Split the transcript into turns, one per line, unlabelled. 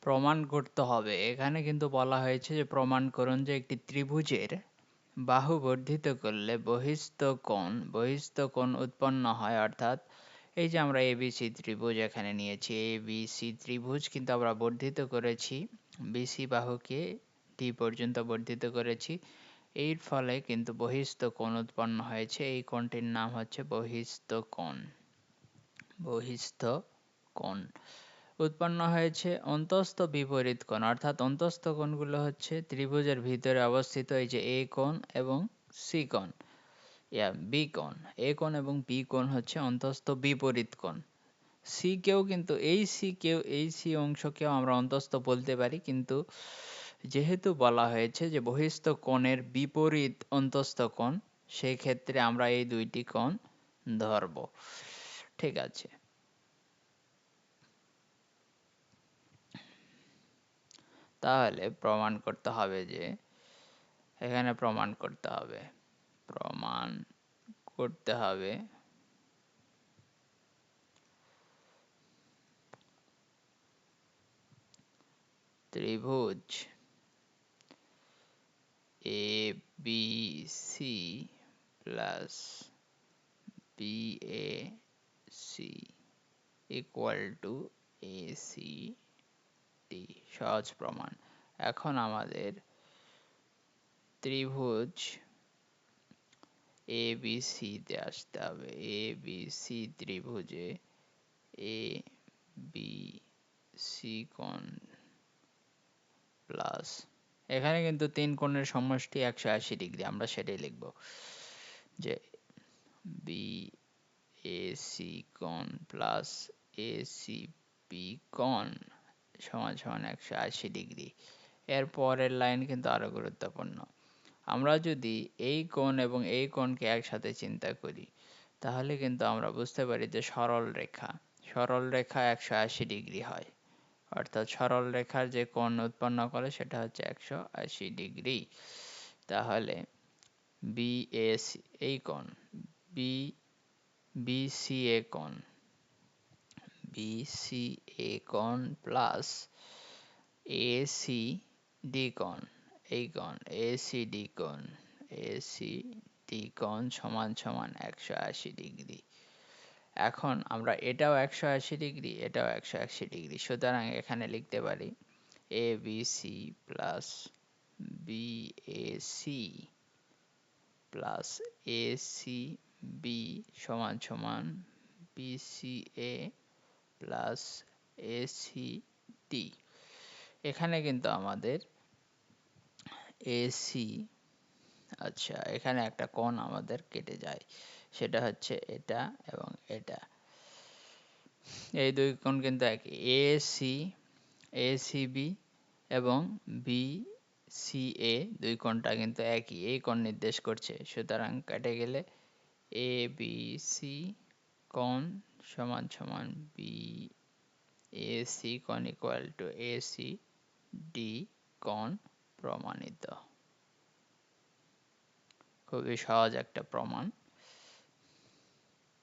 প্রমাণ করতে হবে। এখানে কিন্তু বলা হয়েছে যে প্রমাণ করুন যে একটি ত্রিভুজের বাহু বর্ধিত করলে বহিস্থ কোণ উৎপন্ন হয়, অর্থাৎ এই যে আমরা এবিসি ত্রিভুজ এখানে নিয়েছি, এবিসি ত্রিভুজ কিন্তু আমরা বর্ধিত করেছি, বিসি বাহুকে ডি পর্যন্ত বর্ধিত করেছি। এর ফলে কিন্তু বহিস্থ কোণ উৎপন্ন হয়েছে। এই কোণটির নাম হচ্ছে বহিস্থ কোণ। বহিস্থ কোণ উৎপন্ন হয়েছে। অন্তস্থ বিপরীত কোণ, অর্থাৎ অন্তস্থ কোণগুলো হচ্ছে ত্রিভুজের ভিতরে অবস্থিত এই যে এ কোণ এবং সি কোণ, বি কোণ। এ কোণ এবং বি কোণ হচ্ছে অন্তস্থ বিপরীত কোণ। এই সি অংশকেও আমরা অন্তস্থ বলতে পারি, কিন্তু যেহেতু বলা হয়েছে যে বহিস্থ কোণের বিপরীত অন্তস্থ কোণ, সেই ক্ষেত্রে আমরা এই দুইটি কোণ ধরব। ঠিক আছে, তাহলে প্রমাণ করতে হবে যে এখানে প্রমাণ করতে হবে ত্রিভুজ A B C plus B A C equal to A C D. সহজ প্রমাণ। এখন আমাদের ত্রিভুজ এ বি সি তে আসতে হবে। এ বি সি ত্রিভুজে এ বি সি কোণ প্লাস, এখানে কিন্তু তিন কোণের সমষ্টি 180 ডিগ্রি, আমরা সেটাই লিখব যে বি এ সি কোণ প্লাস এ সি বি কোণ সমান সমান 180 ডিগ্রি। এর পরের লাইন কিন্তু আরো গুরুত্বপূর্ণ। আমরা যদি এই কোণ এবং এই কোণকে একসাথে চিন্তা করি, তাহলে কিন্তু আমরা বুঝতে পারি যে সরল রেখা 180 ডিগ্রি হয়, অর্থাৎ সরল রেখার যে কোণ উৎপন্ন করে সেটা হচ্ছে 180 ডিগ্রি। তাহলে বিএসি এই কোণ, বি বিসিএ কোণ, বিসিএ কোণ প্লাস এসিডি কোণ, এই কোণ এসিডি কোণ, এসিডি কোণ সমান সমান 180 ডিগ্রি। এখন আমরা এটাও 180 ডিগ্রি, এটাও 180 ডিগ্রি, সুতরাং এখানে লিখতে পারি A B C plus B A C plus A C B সমান সমান B C A plus A C D. এখানে কিন্তু আমাদের এসি, আচ্ছা এখানে একটা কোণ আমাদের কেটে যায়, সেটা হচ্ছে এটা এবং এটা। এই দুই কোণ কিন্তু একই, এসিবি এবং বিসিএ দুই কোণটা কিন্তু একই, এই কোণ নির্দেশ করছে। সুতরাং কেটে গেলে এ বি সি কোণ সমান সমান বি এ সি কোণ equal to A C D কোণ প্রমাণিত। খুবই সহজ একটা প্রমাণ।